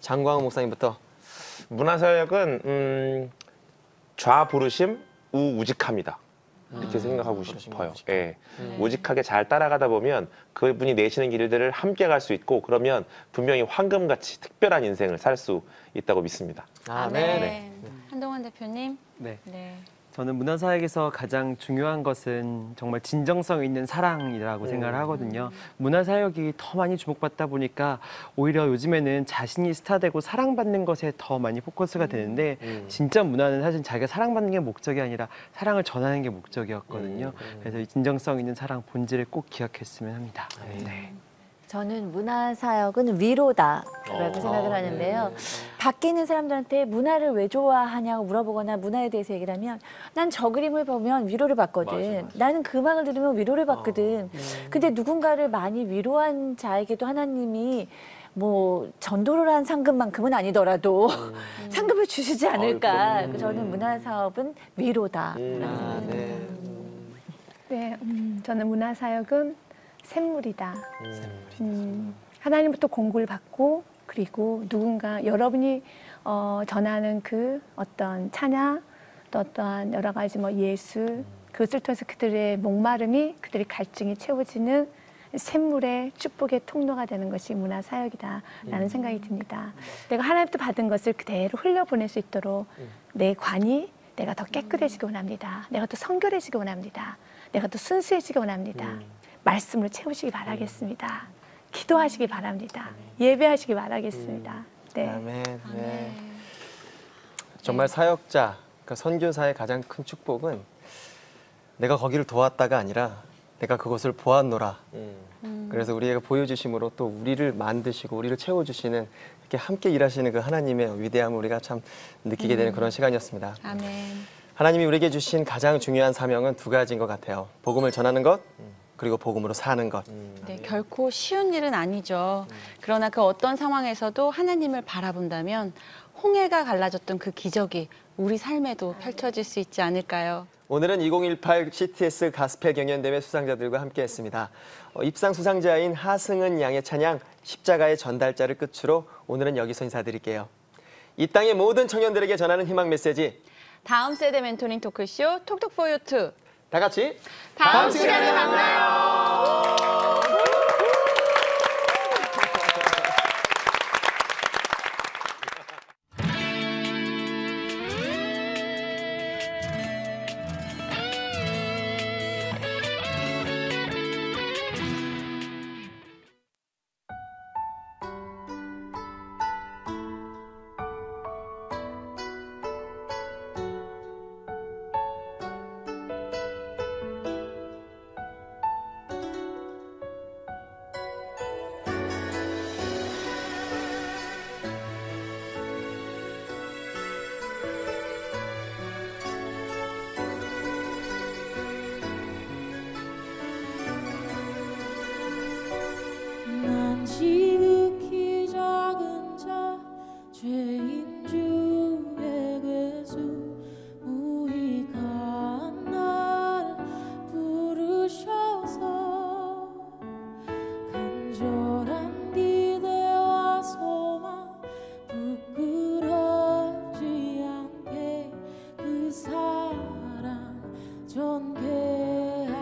장광훈 목사님부터. 문화사역은 좌부르심, 우우직합니다. 이렇게 생각하고 싶어요. 예. 우직하게 잘 따라가다 보면 그분이 내시는 길들을 함께 갈 수 있고 그러면 분명히 황금같이 특별한 인생을 살 수 있다고 믿습니다. 네. 한동환 대표님. 네. 네. 저는 문화사역에서 가장 중요한 것은 정말 진정성 있는 사랑이라고 생각을 하거든요. 문화사역이 더 많이 주목받다 보니까 오히려 요즘에는 자신이 스타되고 사랑받는 것에 더 많이 포커스가 되는데 진짜 문화는 사실 자기가 사랑받는 게 목적이 아니라 사랑을 전하는 게 목적이었거든요. 그래서 이 진정성 있는 사랑 본질을 꼭 기억했으면 합니다. 네. 저는 문화사역은 위로다라고 생각을 하는데요. 밖에 있는 사람들한테 문화를 왜 좋아하냐고 물어보거나 문화에 대해서 얘기를 하면 난 저 그림을 보면 위로를 받거든. 맞아. 나는 그 음악을 들으면 위로를 받거든. 근데 누군가를 많이 위로한 자에게도 하나님이 뭐 전도를 한 상금만큼은 아니더라도 상금을 주시지 않을까. 저는 문화 사업은 위로다. 네, 저는 문화 사역은 샘물이다. 하나님부터 공급을 받고 그리고 누군가 여러분이 전하는 그 어떤 찬양 또 어떠한 여러 가지 뭐 예술 그것을 통해서 그들의 목마름이 그들의 갈증이 채워지는 샘물의 축복의 통로가 되는 것이 문화 사역이다라는 생각이 듭니다. 내가 하나님부터 받은 것을 그대로 흘려보낼 수 있도록 내 관이 내가 더 깨끗해지기 원합니다. 내가 더 성결해지기 원합니다. 내가 더 순수해지기 원합니다. 말씀으로 채우시기 바라겠습니다. 기도하시기 바랍니다. 예배하시기 바라겠습니다. 네. 아멘. 네. 정말 사역자, 그러니까 선교사의 가장 큰 축복은 내가 거기를 도왔다가 아니라 내가 그것을 보았노라. 그래서 우리에게 보여주심으로 또 우리를 만드시고 우리를 채워주시는 이렇게 함께 일하시는 그 하나님의 위대함을 우리가 참 느끼게 되는 그런 시간이었습니다. 아멘. 하나님이 우리에게 주신 가장 중요한 사명은 두 가지인 것 같아요. 복음을 전하는 것, 그리고 복음으로 사는 것. 네, 결코 쉬운 일은 아니죠. 그러나 그 어떤 상황에서도 하나님을 바라본다면 홍해가 갈라졌던 그 기적이 우리 삶에도 펼쳐질 수 있지 않을까요? 오늘은 2018 CTS 가스펠 경연대회 수상자들과 함께했습니다. 입상 수상자인 하승은 양의 찬양 십자가의 전달자를 끝으로 오늘은 여기서 인사드릴게요. 이 땅의 모든 청년들에게 전하는 희망 메시지. 다음 세대 멘토링 토크쇼 톡톡 포 유 투. 다 같이 다음 시간에 만나요. 난 지극히 작은 자 죄인 중에 괴수 무익한 날 부르셔서 간절한 기대와 소망 부끄럽지 않게 그 사랑 전개하셨네.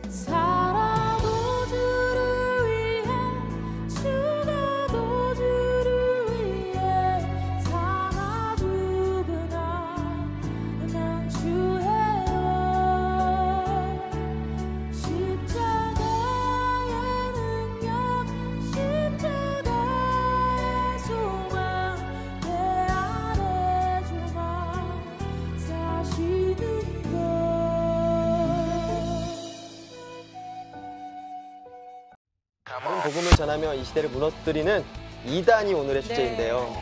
살아도 주를 위해 죽어도 주를 위해 살아 죽으나 난 주예요. 십자가의 능력 십자가의 소망 내 안에 주만 사시는 것. 다른 복음을 전하며 이 시대를 무너뜨리는 이단이 오늘의 주제인데요.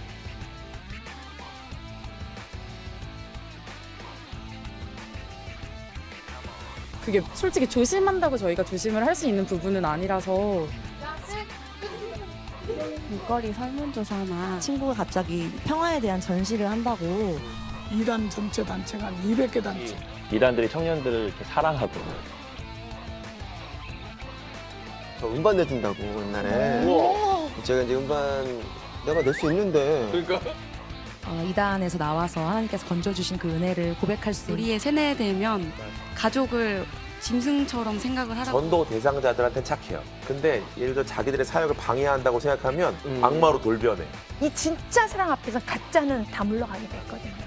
그게 솔직히 조심한다고 저희가 조심을 할 수 있는 부분은 아니라서 길거리 설문조사나 친구가 갑자기 평화에 대한 전시를 한다고 이단 전체 단체가 한 200개 단체. 이단들이 청년들을 이렇게 사랑하고 저 음반 내준다고 옛날에. 제가 이제 음반 내가 낼 수 있는데. 그러니까. 이단에서 나와서 하나님께서 건져주신 그 은혜를 고백할 수 있는 우리의 세대 되면 가족을 짐승처럼 생각을 하라고. 전도 대상자들한테 착해요. 근데 예를 들어 자기들의 사역을 방해한다고 생각하면 악마로 돌변해. 이 진짜 사랑 앞에서 가짜는 다 물러가게 됐거든요.